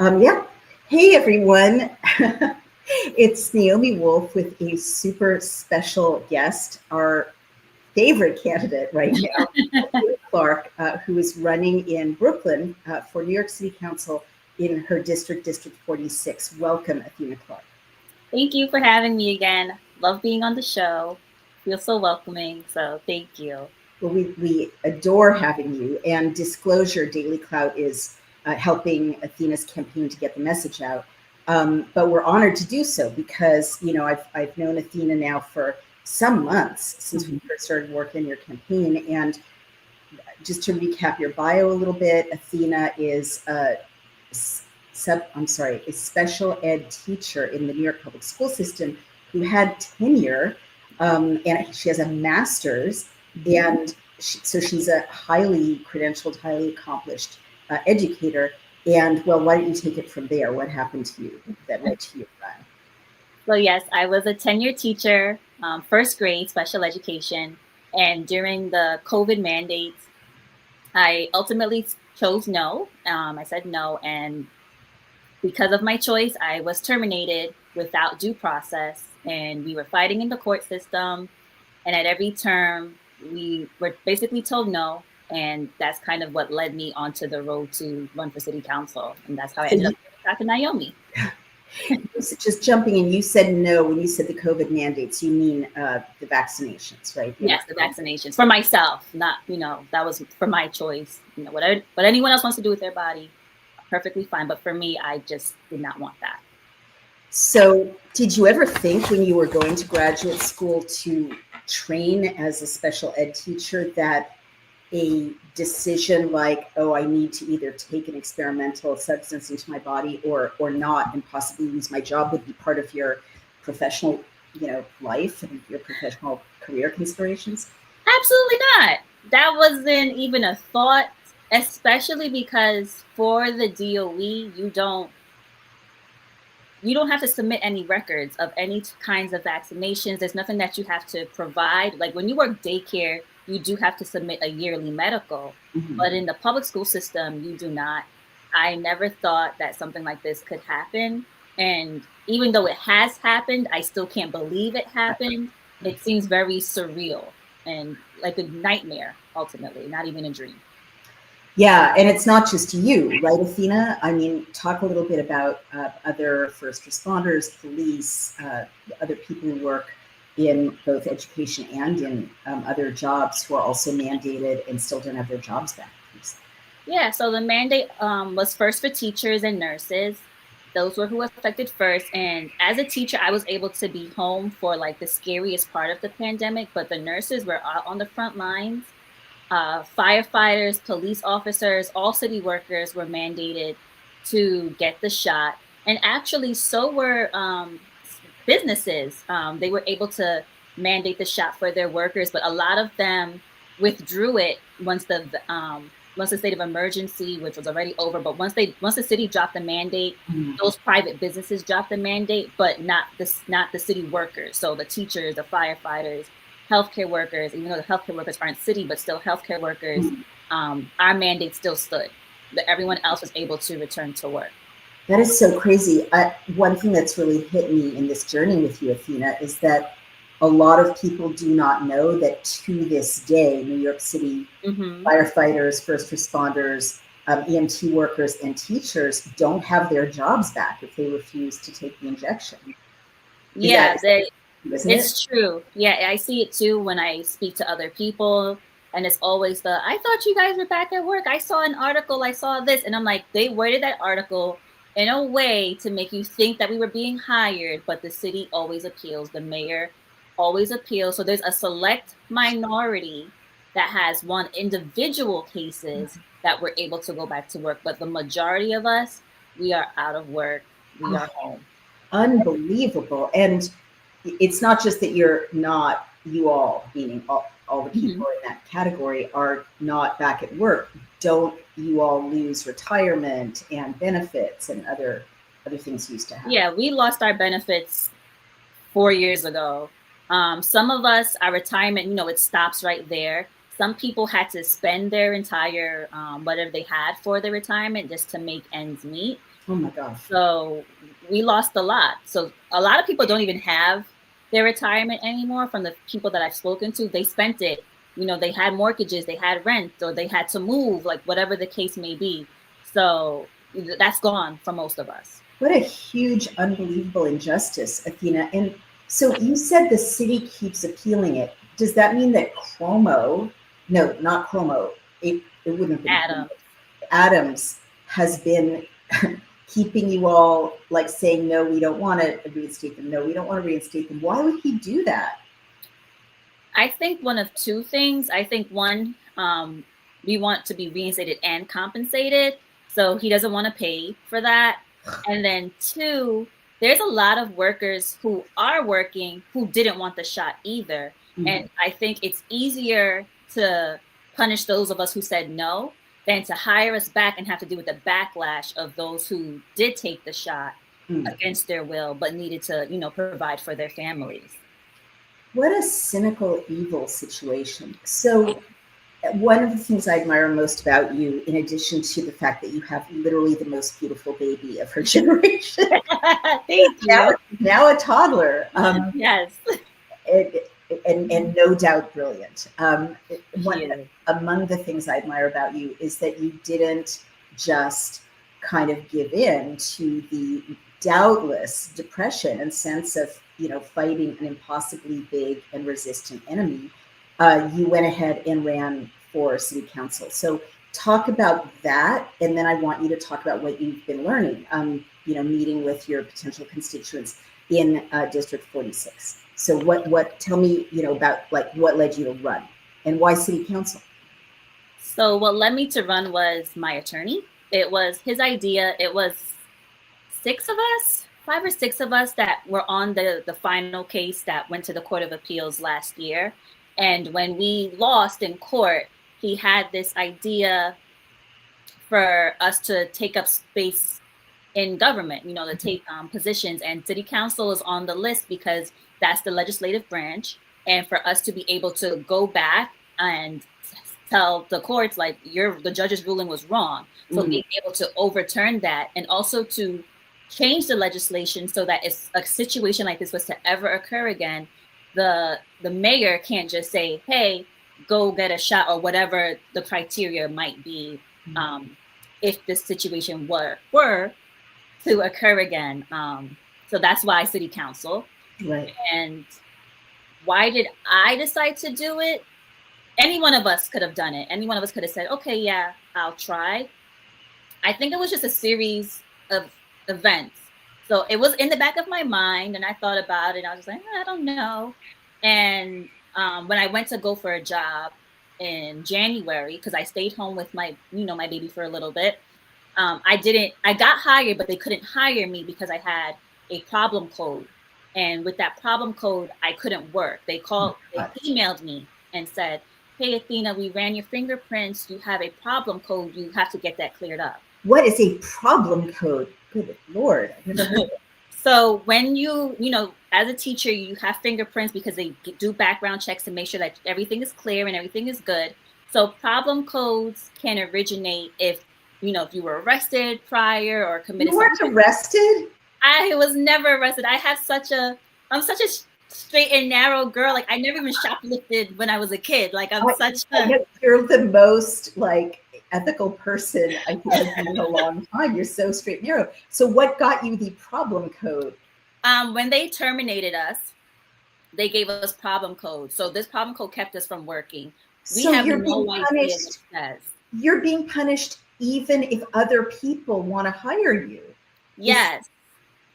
Yeah. Hey, everyone. It's Naomi Wolf with a super special guest, our favorite candidate right now, Athena Clarke, who is running in Brooklyn for New York City Council in her district, District 46. Welcome, Athena Clarke. Thank you for having me again. Love being on the show. Feel so welcoming. So thank you. Well, we adore having you. And disclosure, Daily Clout is helping Athena's campaign to get the message out. But we're honored to do so because, I've known Athena now for some months since we first started working in your campaign. And just to recap your bio a little bit, Athena is a special ed teacher in the New York public school system who had tenure, and she has a master's, and so she's a highly credentialed, highly accomplished educator. And well, why don't you take it from there? What happened to you that led to your run? So yes, I was a tenured teacher, first grade special education, and during the COVID mandates, I ultimately chose no. I said no, and because of my choice, I was terminated without due process, and we were fighting in the court system. And at every term, we were basically told no. And that's kind of what led me onto the road to run for city council. And that's how I ended up talking to Naomi. Just jumping in, you said no when you said the COVID mandates. You mean the vaccinations, right? Yes, the vaccinations for myself. Not, that was for my choice. What anyone else wants to do with their body, perfectly fine. But for me, I just did not want that. So did you ever think when you were going to graduate school to train as a special ed teacher that a decision like, oh, I need to either take an experimental substance into my body or not, and possibly lose my job, would be part of your professional, life and your professional career considerations? Absolutely not. That wasn't even a thought, especially because for the DOE, you don't have to submit any records of any kinds of vaccinations. There's nothing that you have to provide. Like when you work daycare, you do have to submit a yearly medical, but in the public school system, you do not. I never thought that something like this could happen. And even though it has happened, I still can't believe it happened. It seems very surreal and like a nightmare, ultimately, not even a dream. Yeah, and it's not just you, right, Athena? I mean, talk a little bit about other first responders, police, other people who work in both education and in other jobs who are also mandated and still don't have their jobs back, please. Yeah, so the mandate was first for teachers and nurses. Those were who were affected first. And as a teacher, I was able to be home for like the scariest part of the pandemic, but the nurses were out on the front lines. Firefighters, police officers, all city workers were mandated to get the shot. And actually, so were businesses. They were able to mandate the shot for their workers, but a lot of them withdrew it once the state of emergency, which was already over. But once the city dropped the mandate, those private businesses dropped the mandate, but not the city workers. So the teachers, the firefighters, healthcare workers, even though the healthcare workers aren't city, but still healthcare workers, our mandate still stood. That everyone else was able to return to work. That is so crazy. One thing that's really hit me in this journey with you, Athena, is that a lot of people do not know that to this day, New York City firefighters, first responders, EMT workers, and teachers don't have their jobs back if they refuse to take the injection. It's true. Yeah, I see it too when I speak to other people. And it's always I thought you guys were back at work. I saw an article. I saw this. And I'm like, they worded that article in a way to make you think that we were being hired. But the city always appeals. The mayor always appeals. So there's a select minority that has won individual cases that were able to go back to work. But the majority of us, we are out of work. We are home. Unbelievable. And it's not just that you all, meaning all the people in that category are not back at work. Don't you all lose retirement and benefits and other things used to have? Yeah, we lost our benefits 4 years ago. Some of us, our retirement, it stops right there. some people had to spend their entire whatever they had for their retirement just to make ends meet. Oh my gosh. So we lost a lot. So a lot of people don't even have their retirement anymore. From the people that I've spoken to, they spent it. They had mortgages, they had rent, or they had to move, like whatever the case may be. So that's gone for most of us. What a huge, unbelievable injustice, Athena. And so you said the city keeps appealing it. Does that mean that no, not Cuomo, it wouldn't have been Adam. Adams has been keeping you all like saying, no, we don't want to reinstate them. No, we don't want to reinstate them. Why would he do that? I think one of two things. I think one, we want to be reinstated and compensated. So he doesn't want to pay for that. And then two, there's a lot of workers who are working who didn't want the shot either. Mm-hmm. And I think it's easier to punish those of us who said no than to hire us back and have to deal with the backlash of those who did take the shot against their will, but needed to, provide for their families. What a cynical, evil situation. So one of the things I admire most about you, in addition to the fact that you have literally the most beautiful baby of her generation, Thank you. Now a toddler. Yes. And no doubt brilliant. Among the things I admire about you is that you didn't just kind of give in to the doubtless depression and sense of, fighting an impossibly big and resistant enemy. You went ahead and ran for city council. So talk about that. And then I want you to talk about what you've been learning, meeting with your potential constituents in District 46. So tell me, about like what led you to run and why city council? So what led me to run was my attorney. It was his idea. It was 5 or 6 of us that were on the final case that went to the Court of Appeals last year. And when we lost in court, he had this idea for us to take up space in government, to take positions, and city council is on the list because that's the legislative branch. And for us to be able to go back and tell the courts, like, the judge's ruling was wrong. So being able to overturn that, and also to change the legislation so that if a situation like this was to ever occur again, the mayor can't just say, hey, go get a shot, or whatever the criteria might be, if this situation were to occur again. So that's why city council. Right. And why did I decide to do it? Any one of us could have done it. Any one of us could have said, okay, yeah, I'll try. I think it was just a series of events. So it was in the back of my mind, and I thought about it. I was just like, I don't know. And when I went to go for a job in January, because I stayed home with my baby for a little bit, I got hired, but they couldn't hire me because I had a problem code. And with that problem code, I couldn't work. They emailed me and said, hey, Athena, we ran your fingerprints. You have a problem code. You have to get that cleared up. What is a problem code? Good Lord. So when you as a teacher, you have fingerprints because they do background checks to make sure that everything is clear and everything is good. So problem codes can originate if you were arrested prior or committed. You weren't arrested? I was never arrested. I'm such a straight and narrow girl. Like, I never even shoplifted when I was a kid. Like, you're the most ethical person I've seen in a long time. You're so straight and narrow. So what got you the problem code? When they terminated us, they gave us problem code. So this problem code kept us from working. We have no idea what it says. You're being punished even if other people want to hire you. Yes.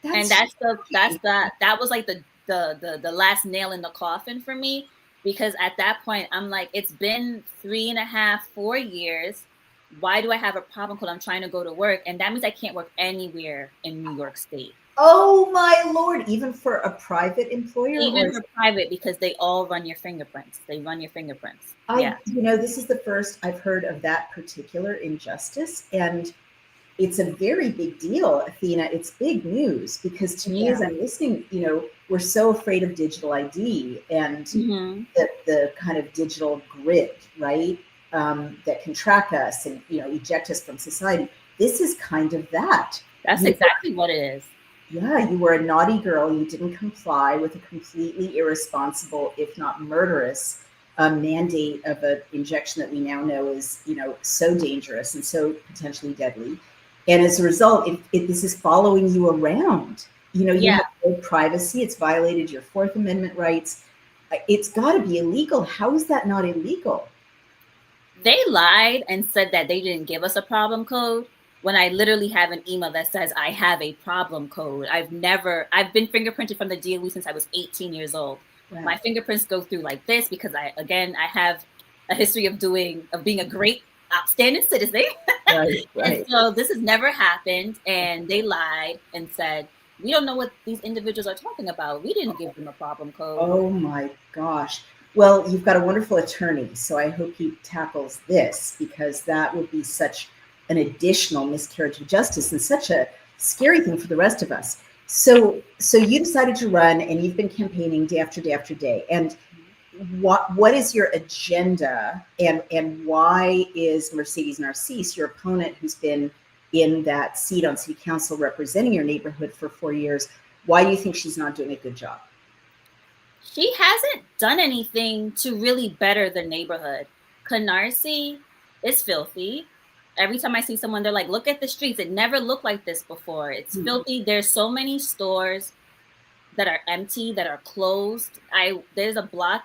And that was like the last nail in the coffin for me, because at that point I'm like, it's been 3.5, 4 years. Why do I have a problem code? I'm trying to go to work, and that means I can't work anywhere in New York State. Oh my Lord! Even for a private employer? Even for private, because they all run your fingerprints. They run your fingerprints. This is the first I've heard of that particular injustice, and it's a very big deal, Athena. It's big news because to me, as I'm listening, we're so afraid of digital ID and the kind of digital grid, right? That can track us and, eject us from society. This is kind of that. That's exactly what it is. Yeah, you were a naughty girl. You didn't comply with a completely irresponsible, if not murderous, mandate of an injection that we now know is, so dangerous and so potentially deadly. And as a result, this is following you around. You have no privacy. It's violated your Fourth Amendment rights. It's got to be illegal. How is that not illegal? They lied and said that they didn't give us a problem code when I literally have an email that says I have a problem code. I've been fingerprinted from the DOE since I was 18 years old. Wow. My fingerprints go through like this because I have a history of being a great, outstanding citizen. Right. And so this has never happened. And they lied and said, we don't know what these individuals are talking about. We didn't give them a problem code. Oh my gosh. Well, you've got a wonderful attorney, so I hope he tackles this because that would be such an additional miscarriage of justice and such a scary thing for the rest of us. So you decided to run and you've been campaigning day after day after day. And what is your agenda and why is Mercedes Narcisse, your opponent who's been in that seat on city council representing your neighborhood for 4 years, why do you think she's not doing a good job? She hasn't done anything to really better the neighborhood. Canarsie is filthy. Every time I see someone, they're like, look at the streets. It never looked like this before. It's filthy. There's so many stores that are empty, that are closed. There's a block,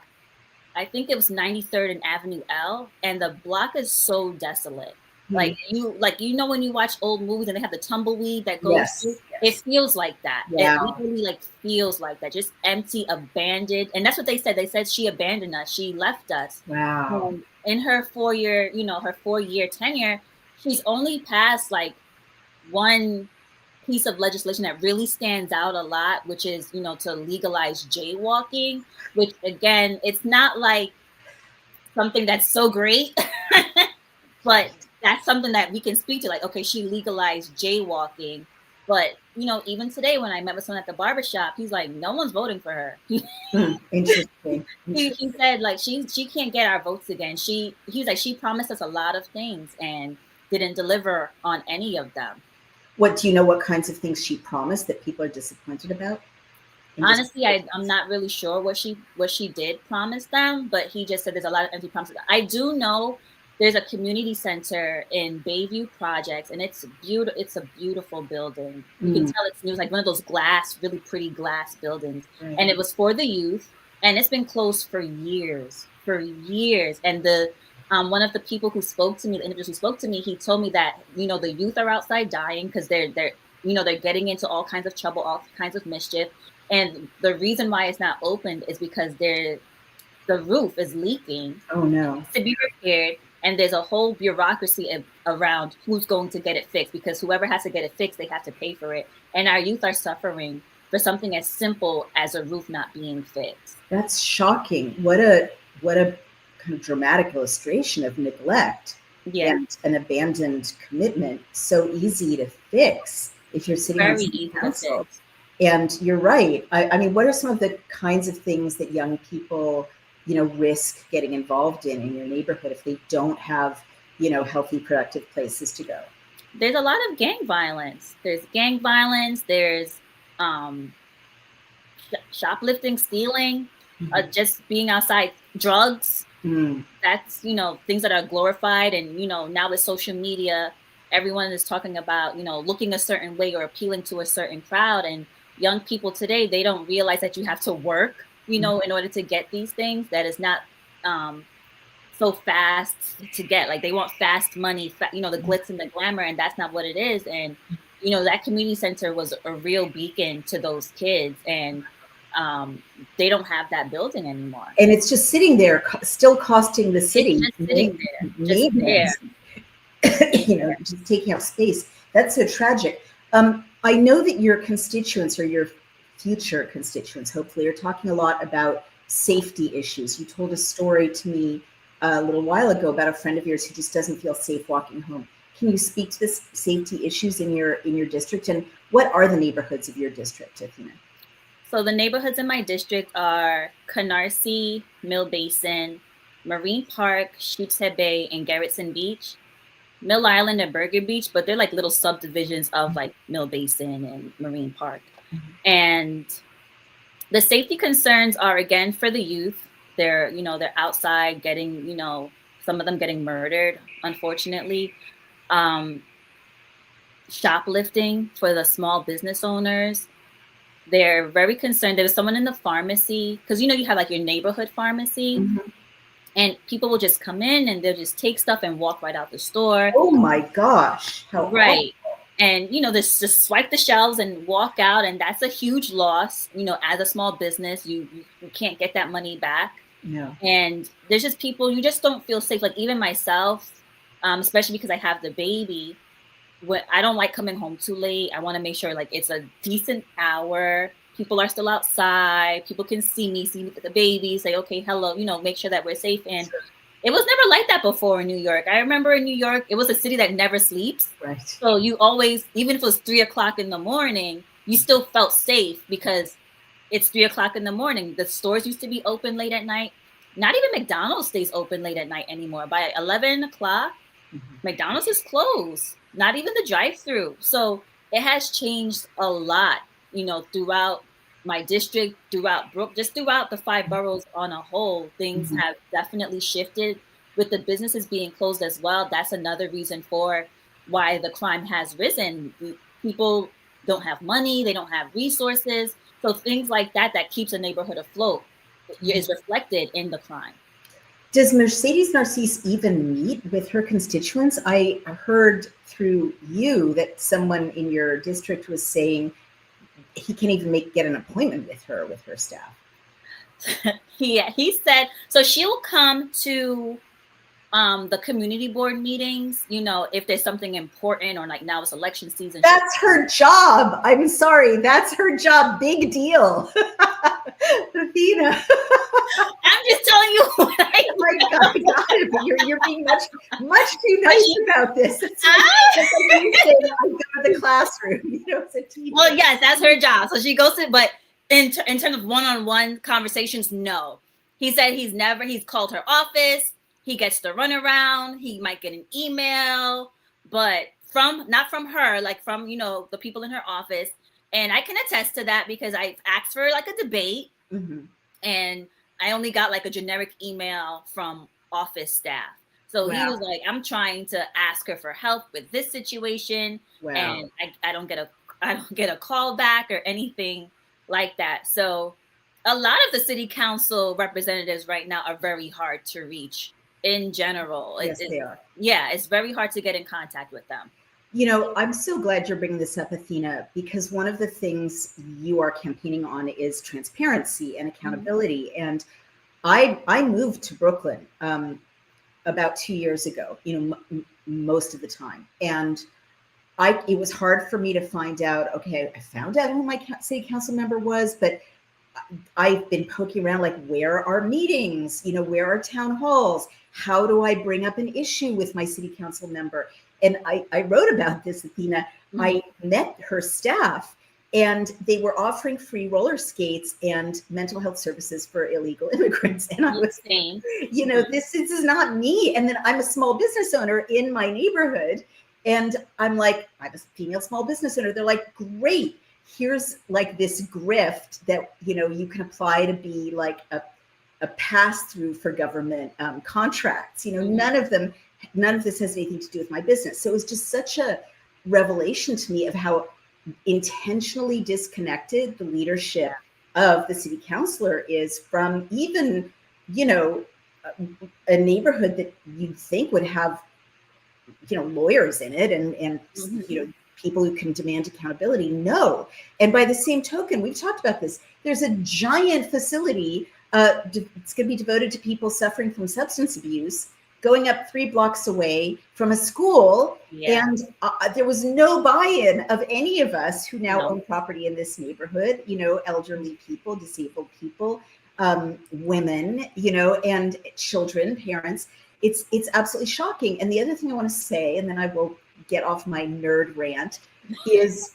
I think it was 93rd and Avenue L, and the block is so desolate. Like when you watch old movies and they have the tumbleweed that goes through, it feels like that. Wow. It literally feels like that, just empty, abandoned. And that's what they said. They said she abandoned us. She left us. Wow. In her 4-year, her 4-year tenure, she's only passed like one piece of legislation that really stands out a lot, which is, to legalize jaywalking, which again, it's not like something that's so great, but that's something that we can speak to. Like, okay, she legalized jaywalking, but even today when I met with someone at the barbershop, he's like, no one's voting for her. Interesting. He said like she can't get our votes again. He's like, she promised us a lot of things and didn't deliver on any of them. What do you know? What kinds of things she promised that people are disappointed about? Honestly, I'm not really sure what she did promise them, but he just said there's a lot of empty promises. I do know there's a community center in Bayview Projects, and it's beautiful. It's a beautiful building. You can tell it was like one of those really pretty glass buildings, and it was for the youth, and it's been closed for years. And the one of the people who spoke to me, the individual who spoke to me, he told me that the youth are outside dying because they're getting into all kinds of trouble, all kinds of mischief, and the reason why it's not opened is because the roof is leaking. Oh no! To be repaired. And there's a whole bureaucracy around who's going to get it fixed, because whoever has to get it fixed, they have to pay for it. And our youth are suffering for something as simple as a roof not being fixed. That's shocking. What a kind of dramatic illustration of neglect and an abandoned commitment. So easy to fix if you're sitting on city council. And you're right. I mean, what are some of the kinds of things that young people risk getting involved in your neighborhood if they don't have, healthy, productive places to go? There's a lot of gang violence. There's shoplifting, stealing, just being outside, drugs. That's, things that are glorified. And, now with social media, everyone is talking about, looking a certain way or appealing to a certain crowd. And young people today, they don't realize that you have to work, in order to get these things. That is not so fast to get. Like, they want fast money, the glitz and the glamour, and that's not what it is. And, that community center was a real beacon to those kids, and they don't have that building anymore. And it's just sitting there, still costing the city. It's just sitting there. Just taking up space. That's so tragic. I know that your constituents or your future constituents, hopefully, are talking a lot about safety issues. You told a story to me a little while ago about a friend of yours who just doesn't feel safe walking home. Can you speak to the safety issues in your district, and what are the neighborhoods of your district, Athena? So the neighborhoods in my district are Canarsie, Mill Basin, Marine Park, Sheepshead Bay, and Garrettson Beach. Mill Island and Burger Beach, but they're like little subdivisions of like Mill Basin and Marine Park. And the safety concerns are again for the youth. They're, they're outside getting, some of them getting murdered, unfortunately. Shoplifting for the small business owners. They're very concerned. There was someone in the pharmacy, because you have like your neighborhood pharmacy, and people will just come in and they'll just take stuff and walk right out the store. Oh my gosh. How right. Awful. And, this just swipe the shelves and walk out. And that's a huge loss. As a small business, you can't get that money back. No. And there's just people, you just don't feel safe. Like even myself, especially because I have the baby, I don't like coming home too late. I want to make sure like it's a decent hour. People are still outside. People can see me with the baby, say, okay, hello, make sure that we're safe. And it was never like that before in New York. I remember in New York, it was a city that never sleeps. Right. So you always, even if it was 3:00 in the morning, you still felt safe because it's 3:00 in the morning. The stores used to be open late at night. Not even McDonald's stays open late at night anymore. By 11 o'clock, McDonald's is closed. Not even the drive-through. So it has changed a lot, throughout my district, throughout the 5 boroughs on a whole. Things have definitely shifted with the businesses being closed as well. That's another reason for why the crime has risen. People don't have money. They don't have resources. So things like that keeps a neighborhood afloat is reflected in the crime. Does Mercedes Narcisse even meet with her constituents? I heard through you that someone in your district was saying he can't even get an appointment with her staff. Yeah, he said, so she'll come to the community board meetings, if there's something important or like now it's election season. That's her job. I'm sorry. That's her job. Big deal. Athena. I'm just telling you what I oh my God, I got it. But you're being much too nice about this. It's like you say, I go to the classroom. It's a teacher. Well, yes, that's her job. So she goes to, but in terms of one-on-one conversations, no. He said he's called her office. He gets the runaround. He might get an email, but not from her, like from, the people in her office. And I can attest to that because I asked for like a debate and I only got like a generic email from office staff. So he was like, I'm trying to ask her for help with this situation. And I don't get a call back or anything like that. So a lot of the city council representatives right now are very hard to reach. In general, yes, they are. Yeah, it's very hard to get in contact with them. I'm so glad you're bringing this up, Athena, because one of the things you are campaigning on is transparency and accountability. And I moved to Brooklyn about 2 years ago, most of the time. And it was hard for me to find out, okay, I found out who my city council member was, but I've been poking around, like, where are meetings? Where are town halls? How do I bring up an issue with my city council member? And I wrote about this, Athena. I met her staff and they were offering free roller skates and mental health services for illegal immigrants. And I was saying, this is not me. And then I'm a small business owner in my neighborhood. And I'm like, I'm a female small business owner. They're like, great. Here's like this grift that, you can apply to be like a pass-through for government contracts. None of this has anything to do with my business. So it was just such a revelation to me of how intentionally disconnected the leadership of the city councilor is from even, a neighborhood that you'd think would have, lawyers in it and people who can demand accountability. No. And by the same token, we've talked about this. There's a giant facility. It's going to be devoted to people suffering from substance abuse, going up 3 blocks away from a school. Yeah. And there was no buy-in of any of us who now own property in this neighborhood, elderly people, disabled people, women, and children, parents. It's absolutely shocking. And the other thing I want to say, and then I will get off my nerd rant, is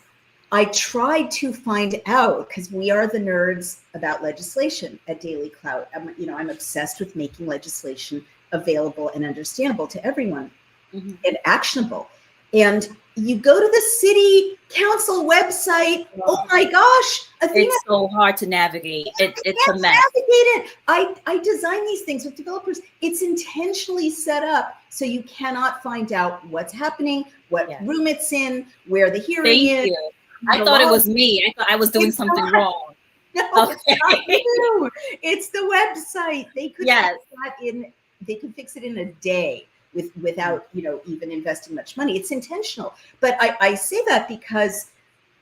I tried to find out, because we are the nerds about legislation at Daily Clout. I'm obsessed with making legislation available and understandable to everyone and actionable. And you go to the city council website. Oh my gosh, Athena, it's so hard to navigate. It's a mess. Navigate it. I design these things with developers. It's intentionally set up so you cannot find out what's happening, what room it's in, where the hearing is. You. I thought it was me. I thought I was doing something wrong. No, it's not you. It's the website. They could fix that they could fix it in a day without even investing much money. It's intentional. But I say that because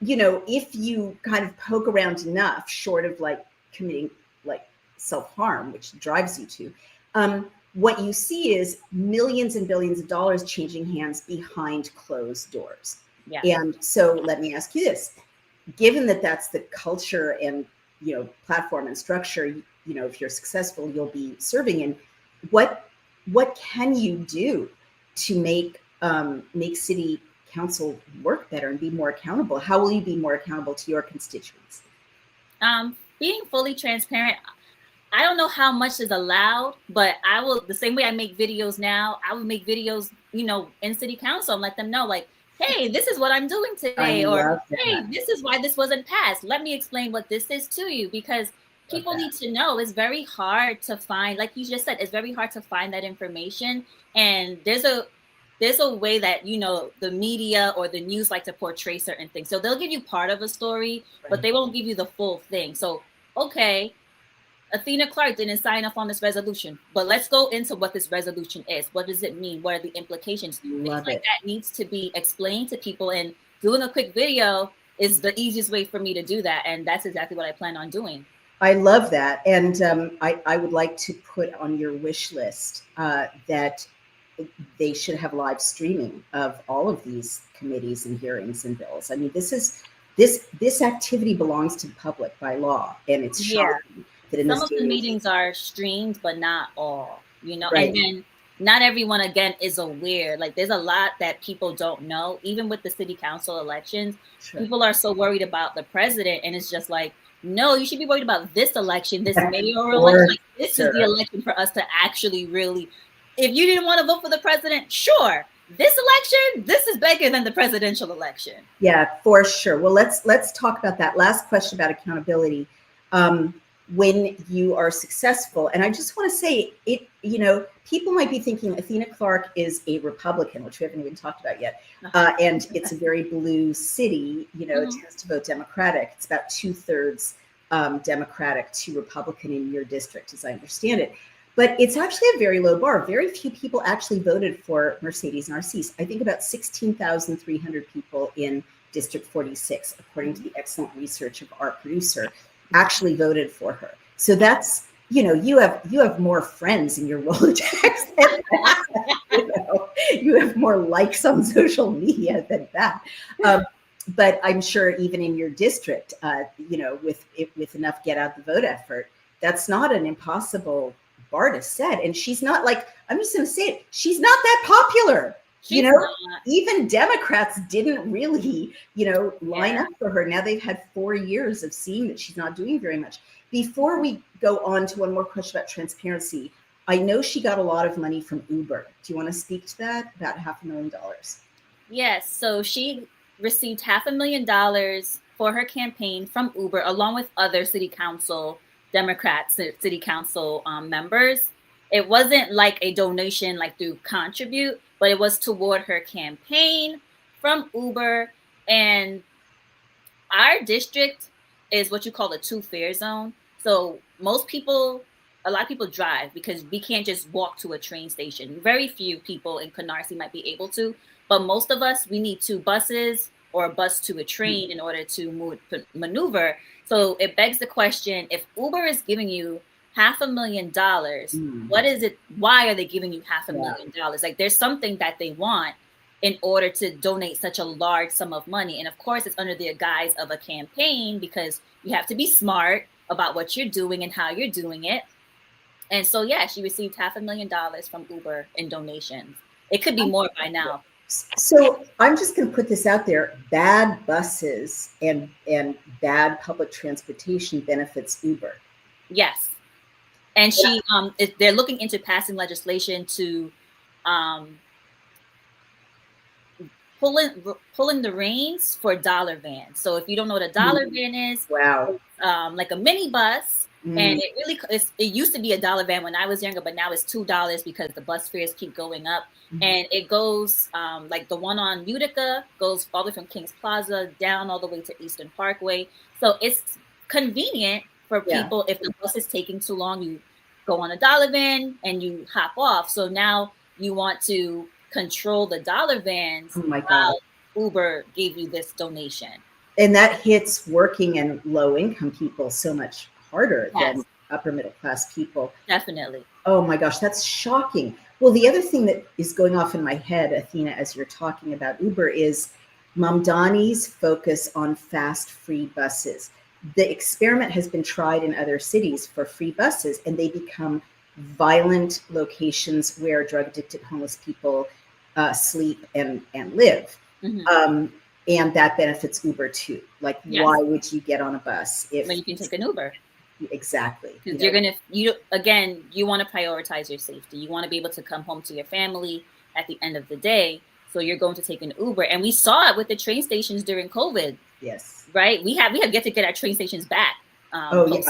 if you kind of poke around enough, short of like committing like self-harm, which drives you to, what you see is millions and billions of dollars changing hands behind closed doors. Yeah. And so let me ask you this, given that that's the culture and, platform and structure, if you're successful, you'll be serving in, what can you do to make city council work better and be more accountable? How will you be more accountable to your constituents? Being fully transparent. I don't know how much is allowed, but I will, the same way I make videos now, I will make videos, in city council and let them know, like, hey, this is what I'm doing today, or hey, this is why this wasn't passed. Let me explain what this is to you, because people need to know. It's very hard to find, like you just said, it's very hard to find that information. And there's a way that, the media or the news like to portray certain things. So they'll give you part of a story, but they won't give you the full thing. So, okay, Athena Clarke didn't sign up on this resolution, but let's go into what this resolution is. What does it mean? What are the implications? Things like that needs to be explained to people, and doing a quick video is the easiest way for me to do that. And that's exactly what I plan on doing. I love that. And I would like to put on your wish list that they should have live streaming of all of these committees and hearings and bills. I mean, this activity belongs to the public by law, and it's shocking. Some of the meetings are streamed, but not all, and then not everyone, again, is aware. Like, there's a lot that people don't know. Even with the city council elections, people are so worried about the president, and it's just like, no, you should be worried about this election, this mayoral election. Like, this is the election for us to actually really, if you didn't want to vote for the president, sure. This election, this is bigger than the presidential election. Yeah, for sure. Well, let's talk about that. Last question about accountability. When you are successful, and I just want to say it, people might be thinking Athena Clarke is a Republican, which we haven't even talked about yet. And it's a very blue city, it tends to vote Democratic. It's about 2/3 Democratic to Republican in your district, as I understand it. But it's actually a very low bar. Very few people actually voted for Mercedes Narcisse. I think about 16,300 people in District 46, according to the excellent research of our producer, actually voted for her. So that's, you have more friends in your Rolodex than that. You have more likes on social media than that. But I'm sure even in your district, with enough get out the vote effort, that's not an impossible bar to set. And she's not, like, I'm just going to say it, she's not that popular. Even Democrats didn't really, line up for her. Now they've had 4 years of seeing that she's not doing very much. Before we go on to one more question about transparency, I know she got a lot of money from Uber. Do you want to speak to that? About $500,000. Yes. So she received $500,000 for her campaign from Uber, along with other city council Democrats, city council members. It wasn't like a donation like through Contribute, but it was toward her campaign from Uber. And our district is what you call a 2-fare zone. So a lot of people drive because we can't just walk to a train station. Very few people in Canarsie might be able to, but most of us, we need 2 buses or a bus to a train in order to maneuver. So it begs the question, if Uber is giving you $500,000, what is it? Why are they giving you $500,000? Like, there's something that they want in order to donate such a large sum of money. And of course, it's under the guise of a campaign, because you have to be smart about what you're doing and how you're doing it. And so, she received $500,000 from Uber in donations. It could be more by now. So I'm just going to put this out there. Bad buses and bad public transportation benefits Uber. Yes. And they're looking into passing legislation to pulling the reins for dollar vans. So if you don't know what a dollar van is, wow, it's like a mini bus, and it used to be a dollar van when I was younger, but now it's $2 because the bus fares keep going up, and it goes like the one on Utica goes all the way from Kings Plaza down all the way to Eastern Parkway. So it's convenient for people. If the bus is taking too long, you go on a dollar van and you hop off. So now you want to control the dollar vans. Oh my God. Uber gave you this donation. And that hits working and low income people so much harder than upper middle class people. Definitely. Oh my gosh, that's shocking. Well, the other thing that is going off in my head, Athena, as you're talking about Uber, is Mamdani's focus on fast free buses. The experiment has been tried in other cities for free buses, and they become violent locations where drug addicted homeless people sleep and live. And that benefits Uber too. Like, why would you get on a bus if you can take an Uber? Exactly. Because you want to prioritize your safety. You want to be able to come home to your family at the end of the day. So you're going to take an Uber. And we saw it with the train stations during COVID. Yes. Right? We have yet to get our train stations back. Totally.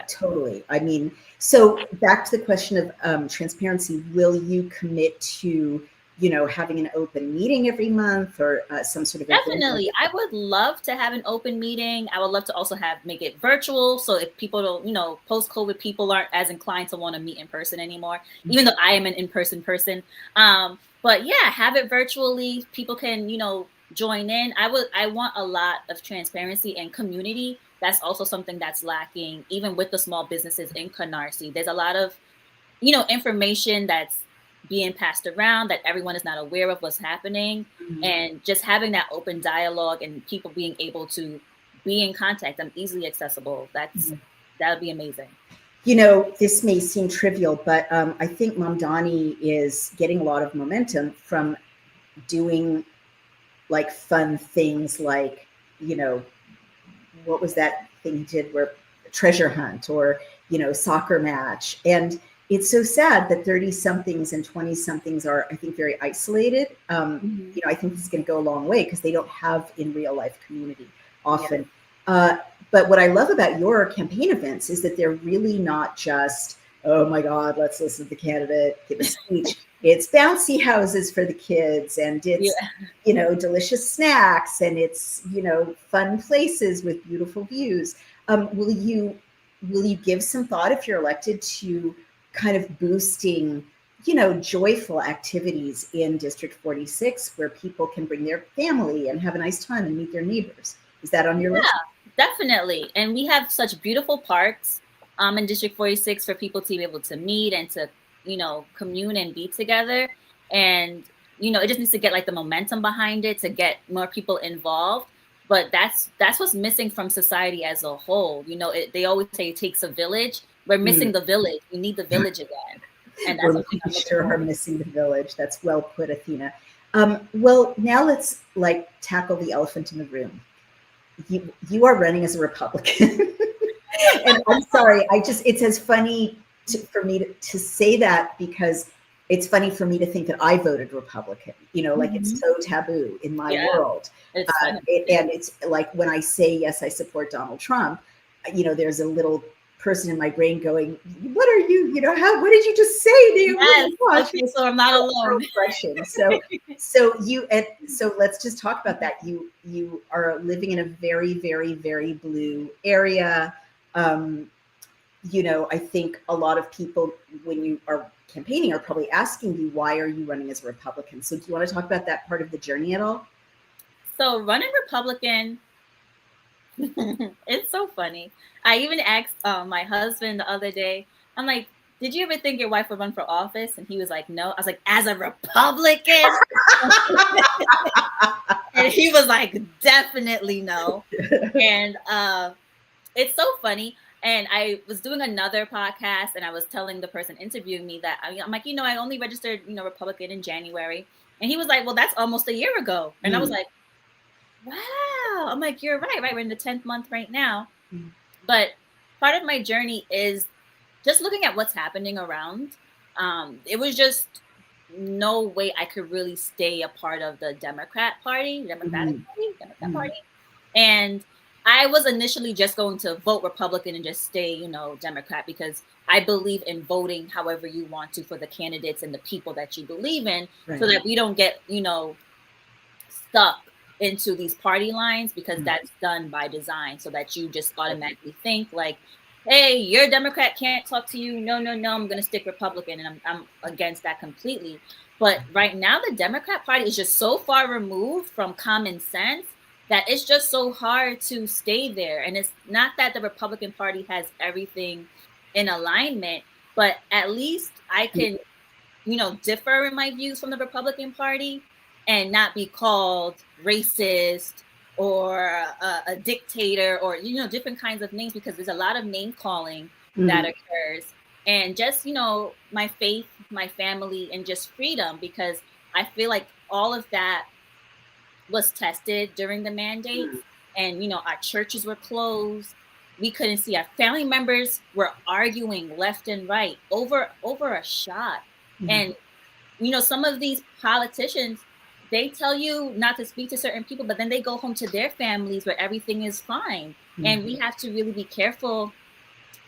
Totally. I mean, so back to the question of transparency, will you commit to, having an open meeting every month or some sort of Definitely. I would love to have an open meeting. I would love to also make it virtual. So if people don't, post-COVID, people aren't as inclined to want to meet in person anymore, even though I am an in-person person. But yeah, have it virtually. People can, join in. I want a lot of transparency and community. That's also something that's lacking, even with the small businesses in Canarsie. There's a lot of, information that's being passed around that everyone is not aware of what's happening, and just having that open dialogue and people being able to be in contact and easily accessible. That would be amazing. This may seem trivial, but I think Mamdani is getting a lot of momentum from doing like fun things like, what was that thing he did where treasure hunt or, soccer match. And it's so sad that 30 somethings and 20 somethings are, I think, very isolated. I think this is going to go a long way because they don't have in real life community often. But what I love about your campaign events is that they're really not just, oh my God, let's listen to the candidate give a speech. It's bouncy houses for the kids, and it's, delicious snacks, and it's, fun places with beautiful views. Will you give some thought, if you're elected, to kind of boosting, joyful activities in District 46 where people can bring their family and have a nice time and meet their neighbors? Is that on your list? Yeah, definitely. And we have such beautiful parks in District 46 for people to be able to meet and to, commune and be together. And, it just needs to get like the momentum behind it to get more people involved. But that's what's missing from society as a whole. They always say it takes a village. We're missing the village. We need the village again. And that's what we sure are missing the village. That's well put, Athena. Well, now let's tackle the elephant in the room. You are running as a Republican. And I'm sorry, it's as funny for me to say that, because it's funny for me to think that I voted Republican, it's so taboo in my world. And it's like when I say, yes, I support Donald Trump, there's a little person in my brain going, what are you, what did you just say? Yes. Okay, so I'm not alone. So let's just talk about that. You are living in a very, very, very blue area. I think a lot of people, when you are campaigning, are probably asking you, why are you running as a Republican? So do you want to talk about that part of the journey at all? So running Republican, it's so funny. I even asked my husband the other day, I'm like, did you ever think your wife would run for office? And he was like, no. I was like, as a Republican? And he was like, definitely no. And it's so funny. And I was doing another podcast, and I was telling the person interviewing me that I'm like, I only registered, Republican in January. And he was like, well, that's almost a year ago. And I was like, wow. I'm like, you're right. We're in the 10th month right now. But part of my journey is just looking at what's happening around. It was just no way I could really stay a part of the Democratic Party. And I was initially just going to vote Republican and just stay, Democrat, because I believe in voting however you want to for the candidates and the people that you believe in, so that we don't get, stuck into these party lines, because that's done by design, so that you just automatically think like, hey, you're a Democrat, can't talk to you. No, I'm going to stick Republican. And I'm against that completely. But right now, the Democrat Party is just so far removed from common sense that it's just so hard to stay there. And it's not that the Republican Party has everything in alignment, but at least I can, differ in my views from the Republican Party and not be called racist or a dictator, or different kinds of names, because there's a lot of name calling that occurs. And just my faith, my family, and just freedom, because I feel like all of that was tested during the mandates. And our churches were closed, we couldn't see our family members, were arguing left and right over a shot. And some of these politicians, they tell you not to speak to certain people, but then they go home to their families where everything is fine. And we have to really be careful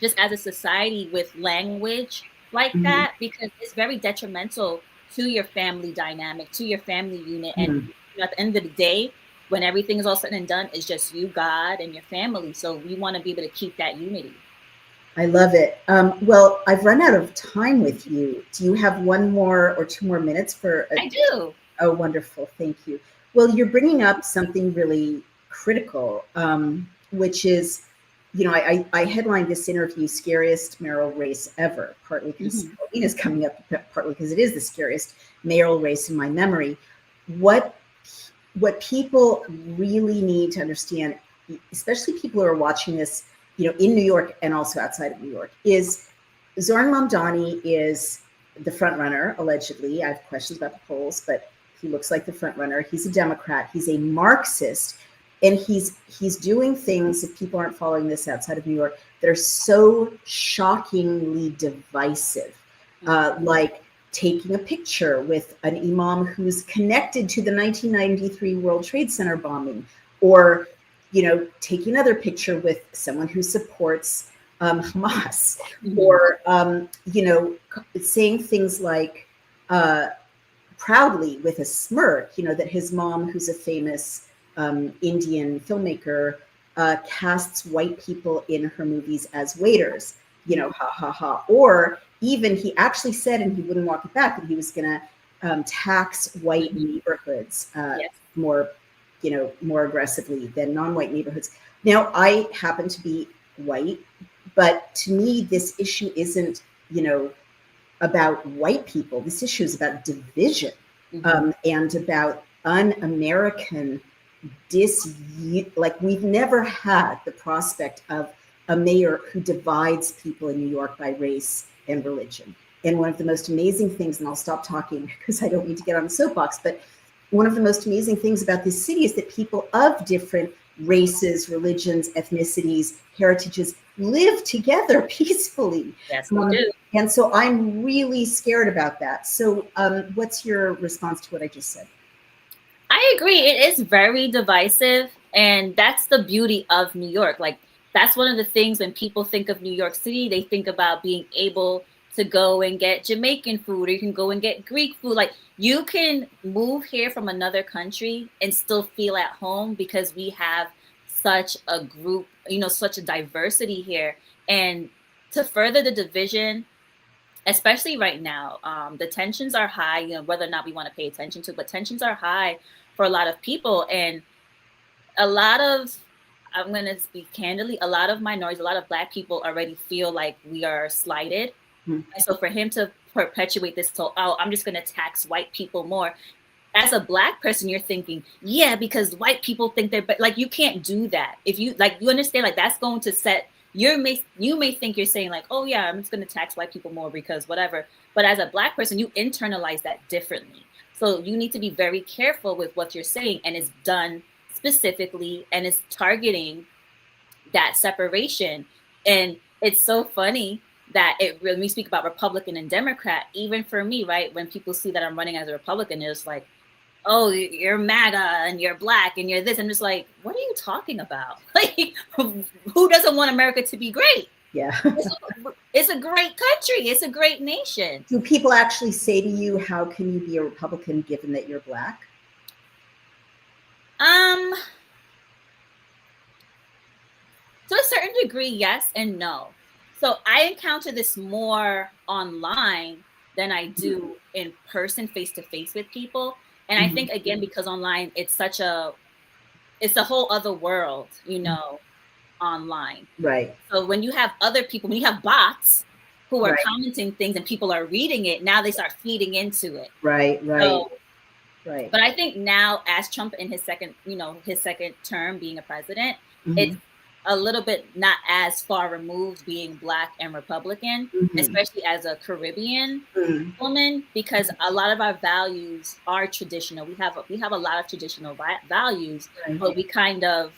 just as a society with language like that, because it's very detrimental to your family dynamic, to your family unit. And at the end of the day, when everything is all said and done, it's just you, God, and your family. So we want to be able to keep that unity. I love it. Well, I've run out of time with you. Do you have one more or two more minutes for? I do. Oh, wonderful. Thank you. Well, you're bringing up something really critical, which is, I headlined this interview, Scariest Mayoral Race Ever, partly because Halloween is coming up, partly because it is the scariest mayoral race in my memory. What people really need to understand, especially people who are watching this, in New York and also outside of New York, is Zohran Mamdani is the front runner, allegedly. I have questions about the polls, but he looks like the front runner. He's a Democrat. He's a Marxist. And he's doing things, if people aren't following this outside of New York, that are so shockingly divisive, like taking a picture with an imam who's connected to the 1993 World Trade Center bombing, or taking another picture with someone who supports Hamas, or saying things like proudly with a smirk, that his mom, who's a famous Indian filmmaker, casts white people in her movies as waiters, ha ha ha. Or even he actually said, and he wouldn't walk it back, that he was going to tax white neighborhoods more aggressively than non-white neighborhoods. Now, I happen to be white, but to me, this issue isn't, about white people. This issue is about division, and about un-American like we've never had the prospect of a mayor who divides people in New York by race and religion. And one of the most amazing things, and I'll stop talking because I don't need to get on the soapbox, but one of the most amazing things about this city is that people of different races, religions, ethnicities, heritages live together peacefully. Yes, we do. And so I'm really scared about that. So what's your response to what I just said? I agree. It is very divisive. And that's the beauty of New York. Like, that's one of the things when people think of New York City, they think about being able to go and get Jamaican food, or you can go and get Greek food. Like, you can move here from another country and still feel at home, because we have such a group, such a diversity here. And to further the division, especially right now, the tensions are high, whether or not we want to pay attention to, but tensions are high for a lot of people. And a lot of, I'm going to speak candidly, a lot of minorities, a lot of Black people already feel like we are slighted. And so for him to perpetuate this, I'm just going to tax white people more. As a Black person, you're thinking, yeah, because white people think they're, but like, you can't do that. If you you understand, like, that's going to set, you may think you're saying like, oh yeah, I'm just going to tax white people more because whatever. But as a Black person, you internalize that differently. So you need to be very careful with what you're saying, and it's done specifically, and it's targeting that separation. And it's so funny that when we speak about Republican and Democrat, even for me, right, when people see that I'm running as a Republican, it's like, oh, you're MAGA and you're black and you're this. I'm just like, what are you talking about? Like, who doesn't want America to be great? Yeah. It's a great country. It's a great nation. Do people actually say to you, how can you be a Republican given that you're black? To a certain degree, yes and no. So I encounter this more online than I do in person, face to face with people. And I think, again, because online, it's a whole other world, online. Right. So when you have other people, when you have bots who are commenting things and people are reading it, now they start feeding into it. Right. So, right. But I think now, as Trump in his second term being a president, it's a little bit not as far removed being black and Republican, especially as a Caribbean woman, because a lot of our values are traditional. We have a lot of traditional values, but we kind of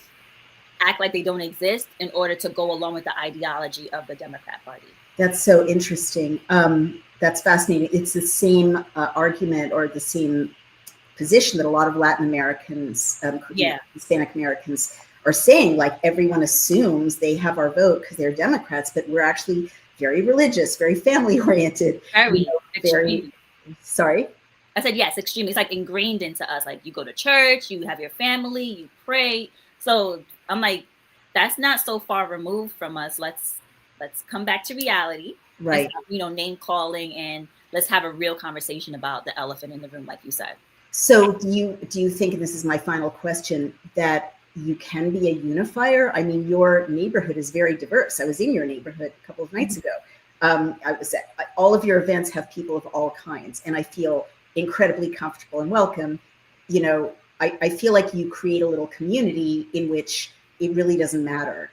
act like they don't exist in order to go along with the ideology of the Democrat Party. That's so interesting. That's fascinating. It's the same argument or the same position that a lot of Latin Americans, Hispanic Americans are saying, like, everyone assumes they have our vote because they're Democrats, but we're actually very religious, very family oriented. Extreme. Sorry? I said, yes, extremely. It's like ingrained into us. Like, you go to church, you have your family, you pray. So I'm like, that's not so far removed from us. Let's come back to reality. Right. Name calling, and let's have a real conversation about the elephant in the room, like you said. So do you think, and this is my final question, that you can be a unifier? I mean, your neighborhood is very diverse. I was in your neighborhood a couple of nights ago. All of your events have people of all kinds, and I feel incredibly comfortable and welcome. I feel like you create a little community in which it really doesn't matter,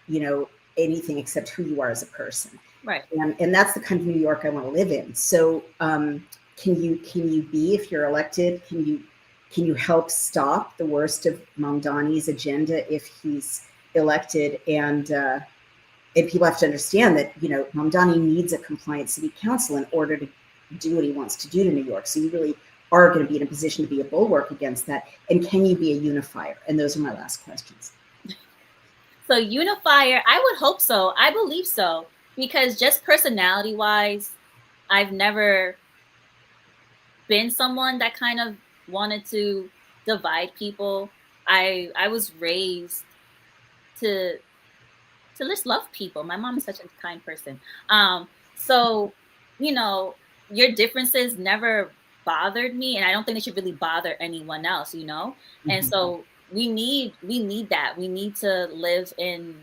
anything except who you are as a person. Right. And that's the kind of New York I want to live in. So can you be, if you're elected, can you help stop the worst of Mamdani's agenda if he's elected? And people have to understand that, Mamdani needs a compliant city council in order to do what he wants to do to New York. So you really are going to be in a position to be a bulwark against that. And can you be a unifier? And those are my last questions. So unifier, I would hope so. I believe so, because just personality wise, I've never been someone that kind of wanted to divide people. I was raised to just love people. My mom is such a kind person. So, your differences never bothered me, and I don't think they should really bother anyone else, And so we need that. We need to live in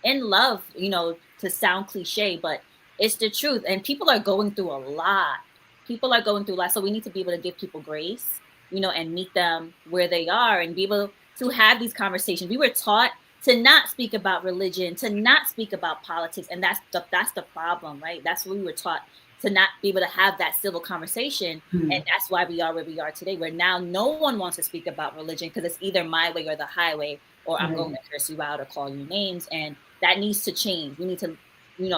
love, to sound cliche, but it's the truth. And people are going through a lot. So we need to be able to give people grace, and meet them where they are and be able to have these conversations. We were taught to not speak about religion, to not speak about politics. And that's the problem, right? That's what we were taught, to not be able to have that civil conversation. And that's why we are where we are today, where now no one wants to speak about religion because it's either my way or the highway, or I'm going to curse you out or call you names. And that needs to change. We need to,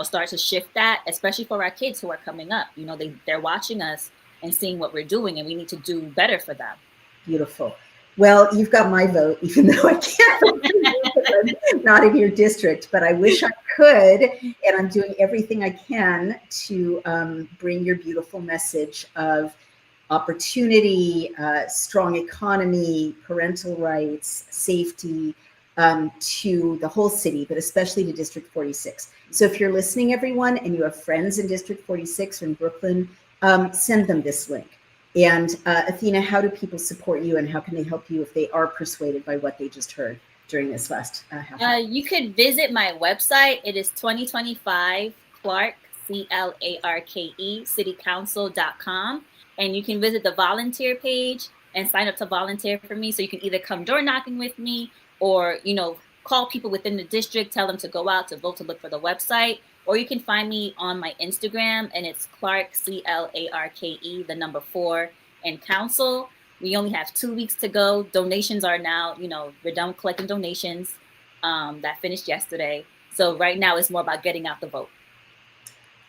start to shift that, especially for our kids who are coming up. They're watching us and seeing what we're doing, and we need to do better for them. Beautiful. Well, you've got my vote, even though I can't vote for you because I'm not in your district, but I wish I could. And I'm doing everything I can to bring your beautiful message of opportunity, strong economy, parental rights, safety, to the whole city, but especially to District 46. So if you're listening, everyone, and you have friends in District 46 or in Brooklyn, send them this link. And Athena, how do people support you, and how can they help you if they are persuaded by what they just heard during this last half hour? You could visit my website. It is 2025 Clarke, Clarke, citycouncil.com. And you can visit the volunteer page and sign up to volunteer for me. So you can either come door knocking with me, or, call people within the district, tell them to go out to vote, to look for the website. Or you can find me on my Instagram, and it's Clarke, Clarke, the number 4, and council. We only have 2 weeks to go. Donations are now, we're done collecting donations. That finished yesterday. So right now it's more about getting out the vote.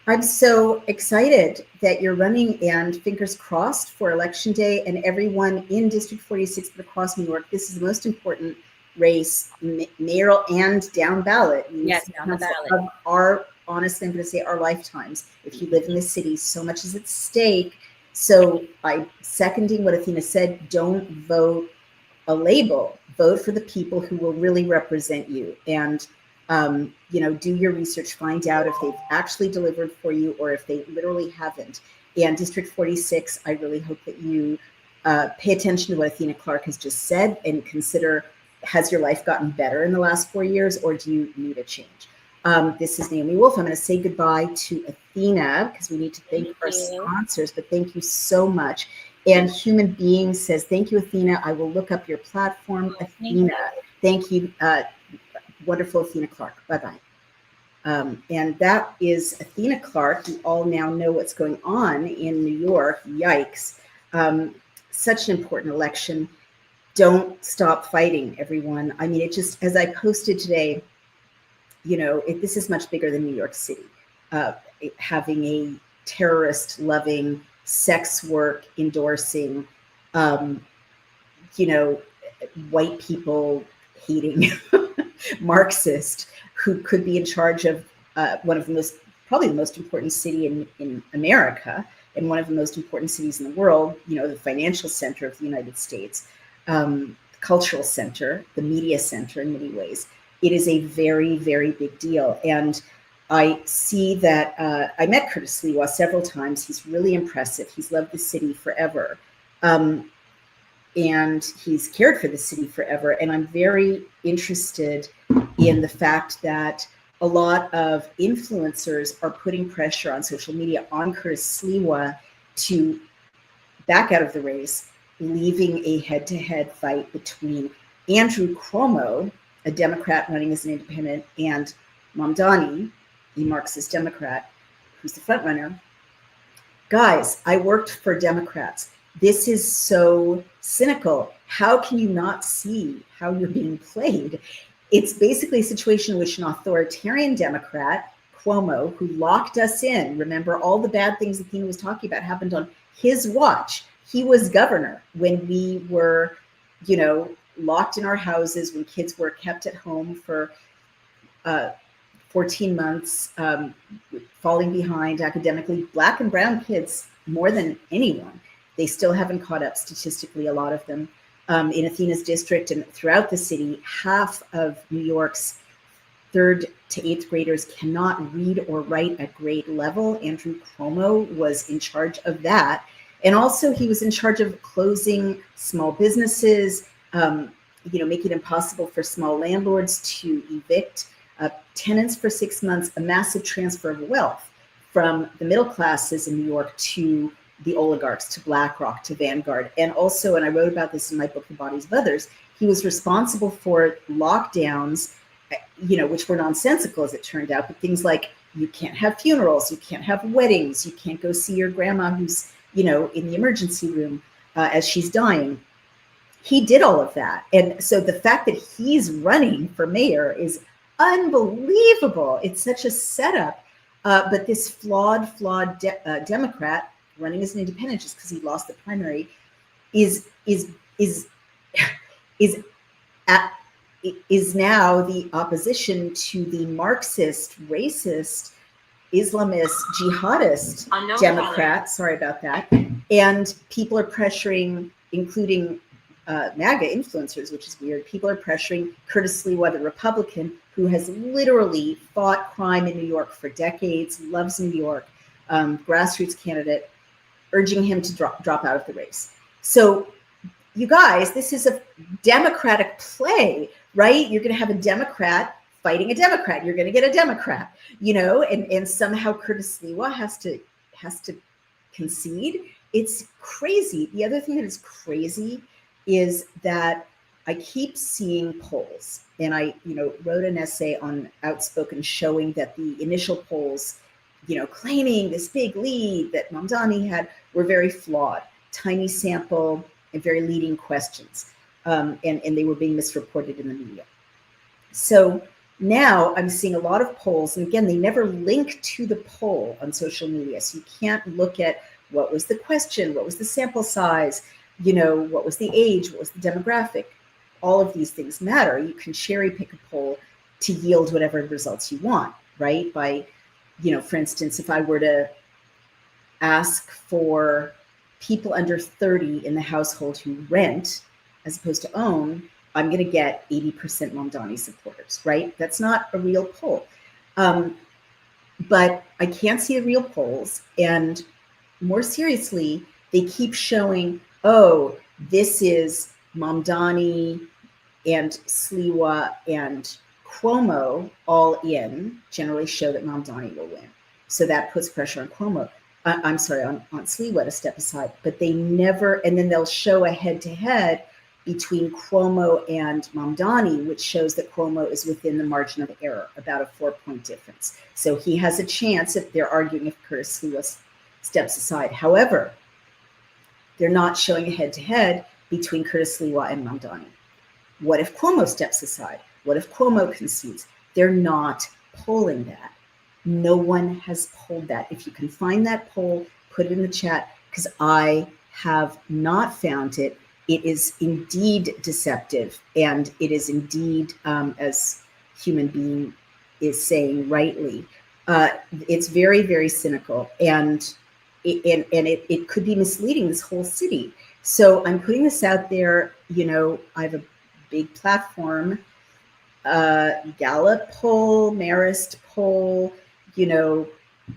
I'm so excited that you're running, and fingers crossed for Election Day, and everyone in District 46 but across New York. This is the most important race, mayoral and down ballot. Yes, down the ballot. Of our, honestly, I'm going to say our lifetimes. If you live in the city, so much is at stake. So by seconding what Athena said, don't vote a label, vote for the people who will really represent you. And do your research, find out if they've actually delivered for you or if they literally haven't. And District 46, I really hope that you pay attention to what Athena Clarke has just said and consider, has your life gotten better in the last 4 years, or do you need a change? This is Naomi Wolf. I'm going to say goodbye to Athena because we need to thank our sponsors, but thank you so much. And Human Being says, thank you, Athena. I will look up your platform, Athena. Thank you. Wonderful, Athena Clarke. Bye-bye. And that is Athena Clarke. You all now know what's going on in New York. Yikes. Such an important election. Don't stop fighting, everyone. I mean, it just, as I posted today, this is much bigger than New York City. Having a terrorist-loving, sex work endorsing, white people hating Marxist who could be in charge of one of the probably the most important city in America and one of the most important cities in the world, the financial center of the United States, cultural center, the media center in many ways. It is a very, very big deal. And I see that I met Curtis Sliwa several times. He's really impressive. He's loved the city forever. And he's cared for the city forever. And I'm very interested in the fact that a lot of influencers are putting pressure on social media on Curtis Sliwa to back out of the race, leaving a head-to-head fight between Andrew Cuomo, a Democrat running as an independent, and Mamdani, a Marxist Democrat, who's the front runner. Guys, I worked for Democrats. This is so cynical. How can you not see how you're being played? It's basically a situation in which an authoritarian Democrat, Cuomo, who locked us in, remember all the bad things Athena was talking about happened on his watch. He was governor when we were, locked in our houses, when kids were kept at home for 14 months, falling behind academically. Black and brown kids, more than anyone, they still haven't caught up statistically, a lot of them. In Athena's district and throughout the city, half of New York's 3rd to 8th graders cannot read or write at grade level. Andrew Cuomo was in charge of that. And also he was in charge of closing small businesses, making it impossible for small landlords to evict tenants for 6 months, a massive transfer of wealth from the middle classes in New York to the oligarchs, to BlackRock, to Vanguard. And also, and I wrote about this in my book, The Bodies of Others, he was responsible for lockdowns, which were nonsensical as it turned out, but things like you can't have funerals, you can't have weddings, you can't go see your grandma who's, in the emergency room as she's dying. He did all of that. And so the fact that he's running for mayor is unbelievable. It's such a setup. But this flawed Democrat running as an independent just because he lost the primary is now the opposition to the Marxist, racist, Islamist, jihadist Democrat. Sorry about that. And people are pressuring, including MAGA influencers, which is weird. People are pressuring Curtis Sliwa, the Republican, who has literally fought crime in New York for decades, loves New York, grassroots candidate, urging him to drop out of the race. So you guys, this is a Democratic play, right? You're going to have a Democrat fighting a Democrat. You're going to get a Democrat, and somehow Curtis Sliwa has to concede. It's crazy. The other thing that is crazy is that I keep seeing polls, and I, wrote an essay on Outspoken showing that the initial polls, claiming this big lead that Mamdani had were very flawed. Tiny sample, very leading questions, and they were being misreported in the media. So now I'm seeing a lot of polls, and again, they never link to the poll on social media. So you can't look at what was the question, what was the sample size, what was the age, what was the demographic. All of these things matter. You can cherry pick a poll to yield whatever results you want, right? By, for instance, if I were to ask for people under 30 in the household who rent as opposed to own, I'm going to get 80% Mamdani supporters, right? That's not a real poll. But I can't see the real polls. And more seriously, they keep showing, oh, this is Mamdani and Sliwa and Cuomo all in, generally show that Mamdani will win. So that puts pressure on Cuomo. I'm sorry, on Sliwa to step aside. But they never, and then they'll show a head-to-head between Cuomo and Mamdani, which shows that Cuomo is within the margin of error, about a 4-point difference. So he has a chance if they're arguing if Curtis Sliwa steps aside. However, they're not showing a head-to-head between Curtis Sliwa and Mamdani. What if Cuomo steps aside? What if Cuomo concedes? They're not polling that. No one has polled that. If you can find that poll, put it in the chat, because I have not found it. It is indeed deceptive, and it is indeed, as human being is saying rightly, it's very, very cynical, and it could be misleading this whole city. So I'm putting this out there. I have a big platform, Gallup poll, Marist poll,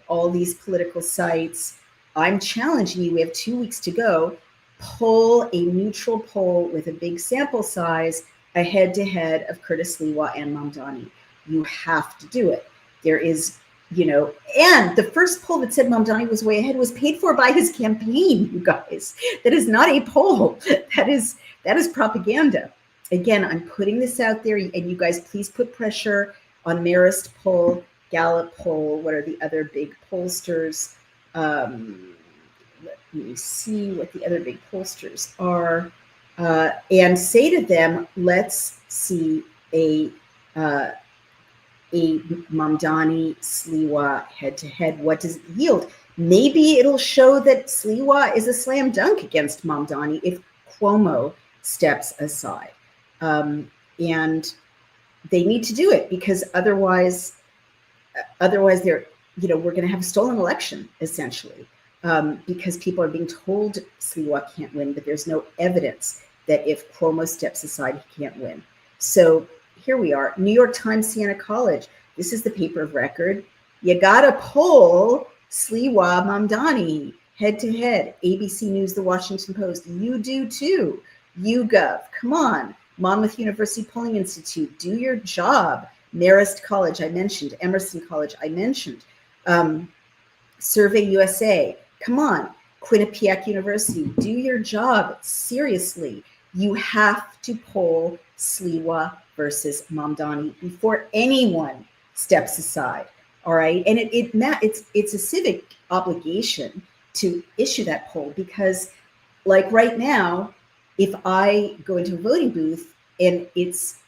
all these political sites. I'm challenging you. We have 2 weeks to go. Poll a neutral poll with a big sample size, a head-to-head of Curtis Sliwa and Mamdani. You have to do it. There is, and the first poll that said Mamdani was way ahead was paid for by his campaign, you guys. That is not a poll. That is propaganda. Again, I'm putting this out there, and you guys please put pressure on Marist poll, Gallup poll. What are the other big pollsters? Let me see what the other big pollsters are, and say to them, let's see a Mamdani Sliwa head-to-head. What does it yield? Maybe it'll show that Sliwa is a slam dunk against Mamdani if Cuomo steps aside. And they need to do it, because otherwise they're, we're going to have a stolen election, essentially. Because people are being told Sliwa can't win, but there's no evidence that if Cuomo steps aside, he can't win. So here we are, New York Times, Siena College. This is the paper of record. You got to poll Sliwa Mamdani head-to-head. ABC News, The Washington Post. You do too. YouGov, come on. Monmouth University Polling Institute, do your job. Marist College, I mentioned. Emerson College, I mentioned. Survey USA, come on. Quinnipiac University, do your job. Seriously, you have to poll Sliwa versus Mamdani before anyone steps aside. All right, and it's a civic obligation to issue that poll, because, like right now, if I go into a voting booth and it's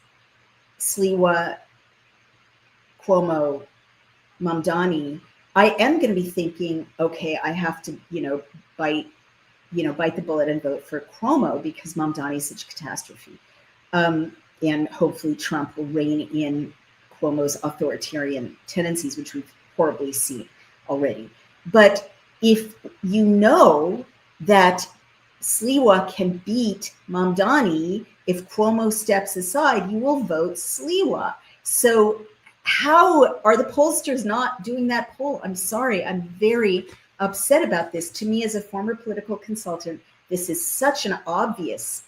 Sliwa, Cuomo, Mamdani, I am going to be thinking, okay, I have to, bite the bullet and vote for Cuomo because Mamdani is such a catastrophe. And hopefully Trump will rein in Cuomo's authoritarian tendencies, which we've horribly seen already. But if you know that Sliwa can beat Mamdani, if Cuomo steps aside, you will vote Sliwa. So how are the pollsters not doing that poll? I'm sorry, I'm very upset about this. To me, as a former political consultant, this is such an obvious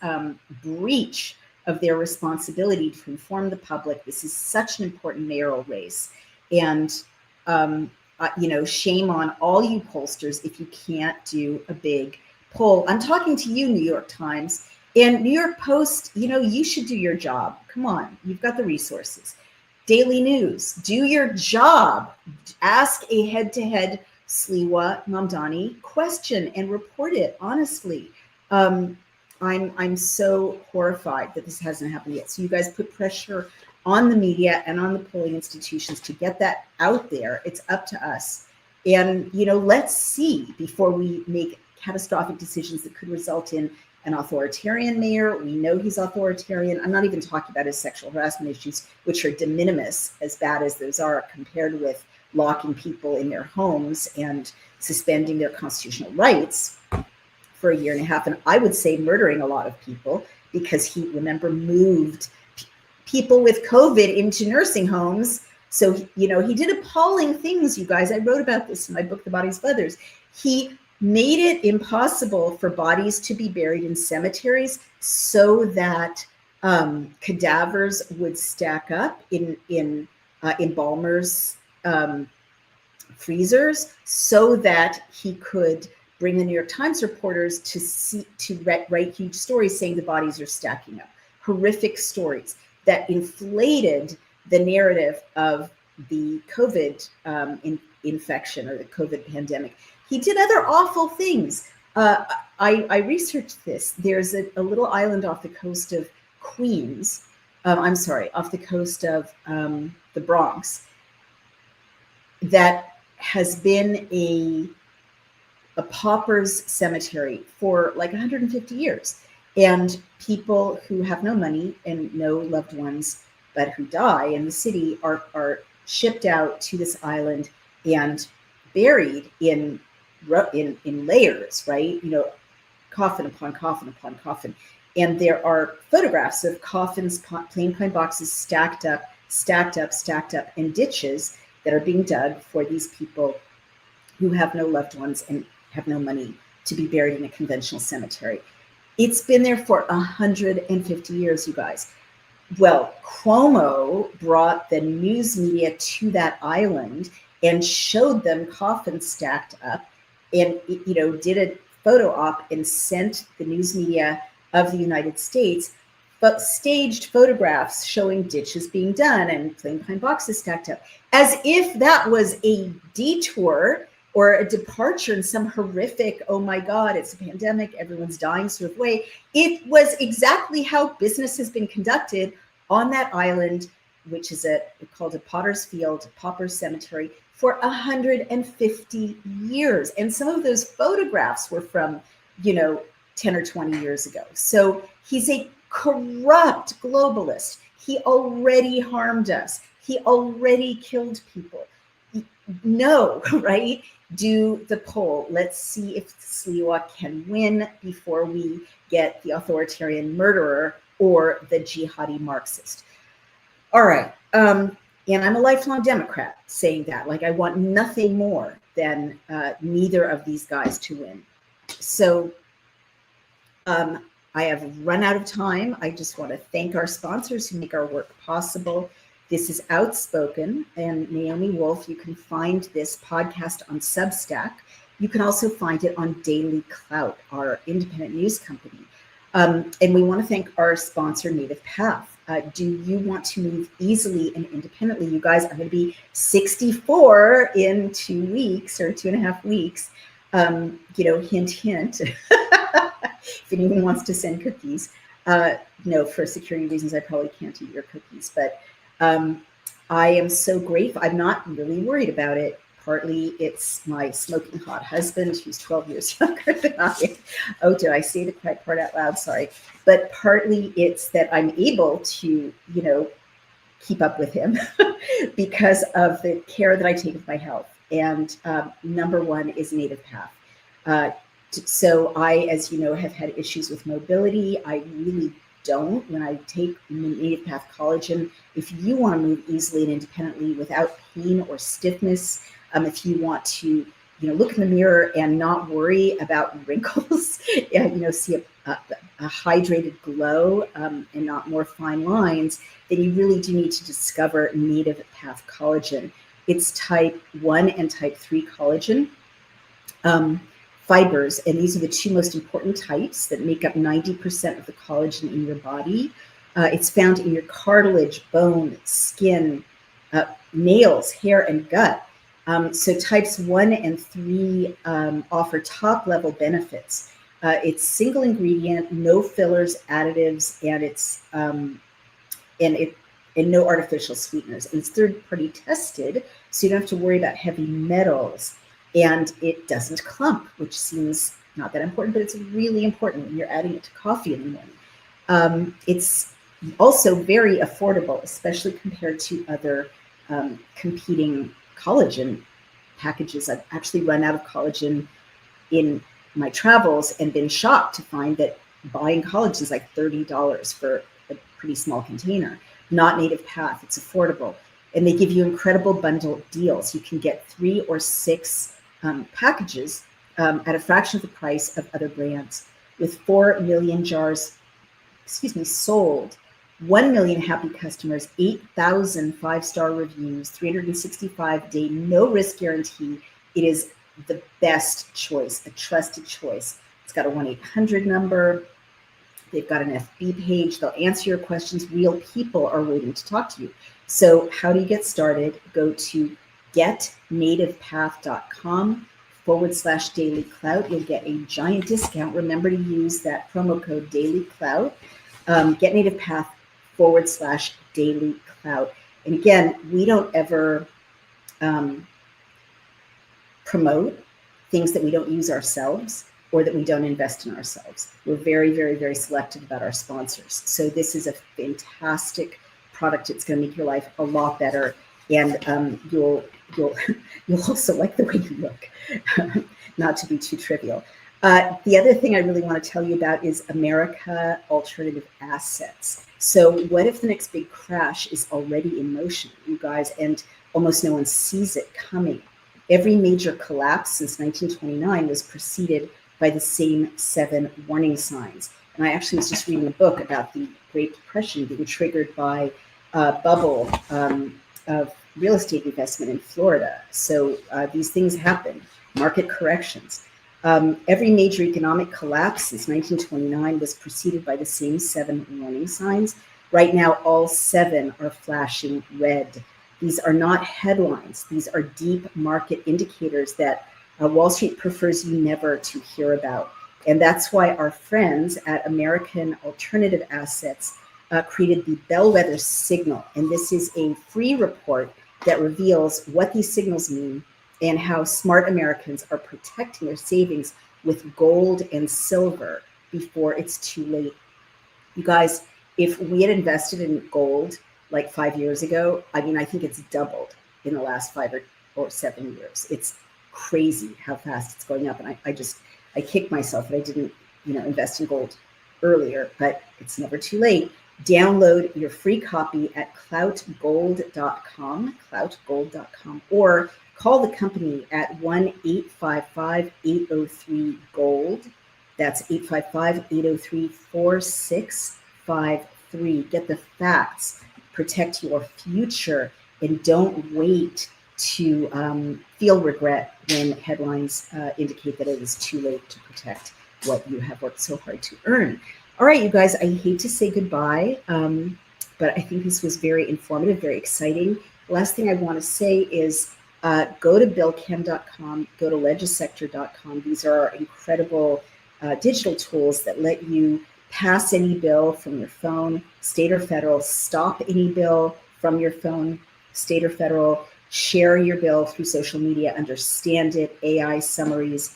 breach of their responsibility to inform the public. This is such an important mayoral race. And, shame on all you pollsters if you can't do a big poll. I'm talking to you, New York Times. And New York Post, you should do your job. Come on, you've got the resources. Daily News, do your job. Ask a Sliwa Mamdani question and report it honestly. I'm so horrified that this hasn't happened yet. So you guys put pressure on the media and on the polling institutions to get that out there. It's up to us. And, let's see before we make catastrophic decisions that could result in an authoritarian mayor. We know he's authoritarian. I'm not even talking about his sexual harassment issues, which are de minimis, as bad as those are, compared with locking people in their homes and suspending their constitutional rights for a year and a half. And I would say murdering a lot of people, because he, remember, moved people with COVID into nursing homes. So, he did appalling things, you guys. I wrote about this in my book, The Bodies of Others. He made it impossible for bodies to be buried in cemeteries so that cadavers would stack up in embalmers' freezers, so that he could bring the New York Times reporters to write huge stories saying the bodies are stacking up. Horrific stories that inflated the narrative of the COVID infection or the COVID pandemic. He did other awful things. I researched this. There's a little island off the coast of Queens. Off the coast of the Bronx, that has been a pauper's cemetery for like 150 years. And people who have no money and no loved ones, but who die in the city, are shipped out to this island and buried in layers, right? Coffin upon coffin upon coffin. And there are photographs of coffins, plain pine boxes stacked up, and ditches that are being dug for these people who have no loved ones and have no money to be buried in a conventional cemetery. It's been there for 150 years, you guys. Well, Cuomo brought the news media to that island and showed them coffins stacked up, and did a photo op and sent the news media of the United States but staged photographs showing ditches being done and plain pine boxes stacked up, as if that was a detour or a departure in some horrific, oh my God, it's a pandemic, everyone's dying sort of way. It was exactly how business has been conducted on that island, which is called a Potter's Field, Pauper's Cemetery, for 150 years. And some of those photographs were from, 10 or 20 years ago. So he's a corrupt globalist. He already harmed us. He already killed people. No, right? Do the poll. Let's see if Sliwa can win before we get the authoritarian murderer or the jihadi Marxist. All right. And I'm a lifelong Democrat saying that. Like, I want nothing more than neither of these guys to win. So I have run out of time. I just want to thank our sponsors who make our work possible. This is Outspoken and Naomi Wolf. You can find this podcast on Substack. You can also find it on Daily Clout, our independent news company. And we want to thank our sponsor, Native Path. Do you want to move easily and independently? You guys, I'm going to be 64 in 2 weeks or 2.5 weeks. Hint, hint. If anyone wants to send cookies. No, for security reasons, I probably can't eat your cookies. But I am so grateful. I'm not really worried about it. Partly it's my smoking hot husband, who's 12 years younger than I am. Oh, did I say the correct part out loud? Sorry. But partly it's that I'm able to, keep up with him because of the care that I take of my health. And number one is Native Path. So I, as you know, have had issues with mobility. I really don't when I take Native Path collagen. If you want to move easily and independently without pain or stiffness, if you want to, look in the mirror and not worry about wrinkles, see a hydrated glow and not more fine lines, then you really do need to discover Native Path collagen. It's type 1 and type 3 collagen. Fibers, and these are the two most important types that make up 90% of the collagen in your body. It's found in your cartilage, bone, skin, nails, hair, and gut. So types 1 and 3 offer top level benefits. It's single ingredient, no fillers, additives, and and no artificial sweeteners. And it's third-party tested, so you don't have to worry about heavy metals. And it doesn't clump, which seems not that important, but it's really important when you're adding it to coffee in the morning. It's also very affordable, especially compared to other competing collagen packages. I've actually run out of collagen in my travels and been shocked to find that buying collagen is like $30 for a pretty small container. Not Native Path, it's affordable. And they give you incredible bundle deals. You can get 3 or 6 packages at a fraction of the price of other brands. With 4 million jars, sold, 1 million happy customers, 8,000 5-star reviews, 365-day no risk guarantee. It is the best choice, a trusted choice. It's got a 1-800 number. They've got an FB page. They'll answer your questions. Real people are waiting to talk to you. So how do you get started? Go to getnativepath.com/dailyclout. You'll get a giant discount. Remember to use that promo code dailyclout. Getnativepath/dailyclout. And again, we don't ever promote things that we don't use ourselves or that we don't invest in ourselves. We're very, very, very selective about our sponsors. So this is a fantastic product. It's going to make your life a lot better, and you'll also like the way you look. Not to be too trivial. The other thing I really want to tell you about is America Alternative Assets. So what if the next big crash is already in motion, you guys, and almost no one sees it coming? Every major collapse since 1929 was preceded by the same 7 warning signs. And I actually was just reading a book about the Great Depression being triggered by a bubble of real estate investment in Florida. So these things happen, market corrections. Every major economic collapse since 1929 was preceded by the same 7 warning signs. Right now, all 7 are flashing red. These are not headlines. These are deep market indicators that Wall Street prefers you never to hear about. And that's why our friends at American Alternative Assets created the Bellwether Signal. And this is a free report that reveals what these signals mean and how smart Americans are protecting their savings with gold and silver before it's too late. You guys, if we had invested in gold like 5 years ago, I mean, I think it's doubled in the last 5 or 7 years. It's crazy how fast it's going up. And I kick myself that I didn't, invest in gold earlier, but it's never too late. Download your free copy at cloutgold.com, or call the company at 1-855-803-GOLD. That's 855-803-4653. Get the facts, protect your future, and don't wait to feel regret when headlines indicate that it is too late to protect what you have worked so hard to earn. All right, you guys, I hate to say goodbye, but I think this was very informative, very exciting. The last thing I want to say is go to billchem.com, go to legisector.com. These are our incredible digital tools that let you pass any bill from your phone, state or federal, stop any bill from your phone, state or federal, share your bill through social media, understand it, AI summaries.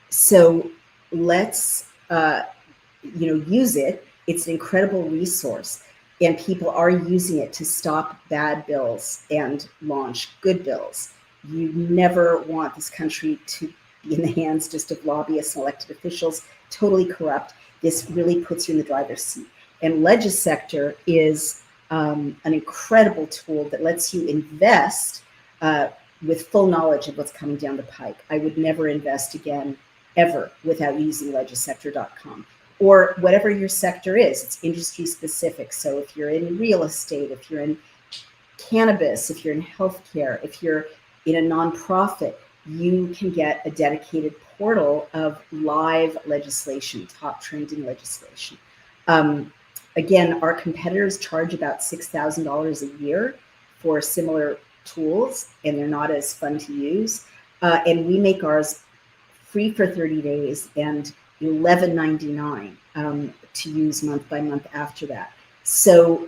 So let's, use it. It's an incredible resource, and people are using it to stop bad bills and launch good bills. You never want this country to be in the hands just of lobbyists and elected officials, totally corrupt. This really puts you in the driver's seat. And Legisector is an incredible tool that lets you invest with full knowledge of what's coming down the pike. I would never invest again, ever, without using legisector.com. Or whatever your sector is, it's industry specific. So if you're in real estate, if you're in cannabis, if you're in healthcare, if you're in a nonprofit, you can get a dedicated portal of live legislation, top trending legislation. Again, our competitors charge about $6,000 a year for similar tools, and they're not as fun to use. And we make ours free for 30 days and $11.99 to use month by month after that. So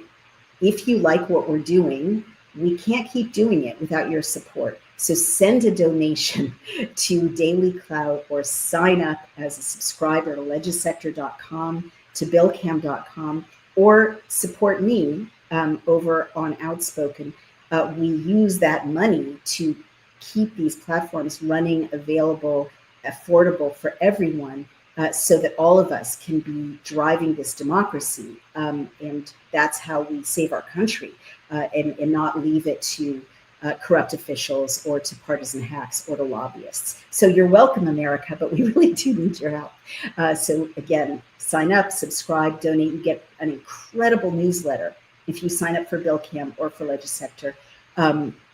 if you like what we're doing, we can't keep doing it without your support. So send a donation to Daily Clout or sign up as a subscriber to legisector.com, to billcam.com, or support me over on Outspoken. We use that money to keep these platforms running, available, affordable for everyone, so that all of us can be driving this democracy. And that's how we save our country, and not leave it to corrupt officials or to partisan hacks or to lobbyists. So you're welcome, America, but we really do need your help. So again, sign up, subscribe, donate. You get an incredible newsletter if you sign up for BillCam or for Legisector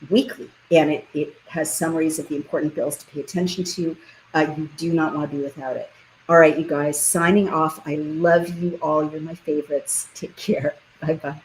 weekly. And it has summaries of the important bills to pay attention to. You do not want to be without it. All right, you guys, signing off. I love you all. You're my favorites. Take care. Bye-bye.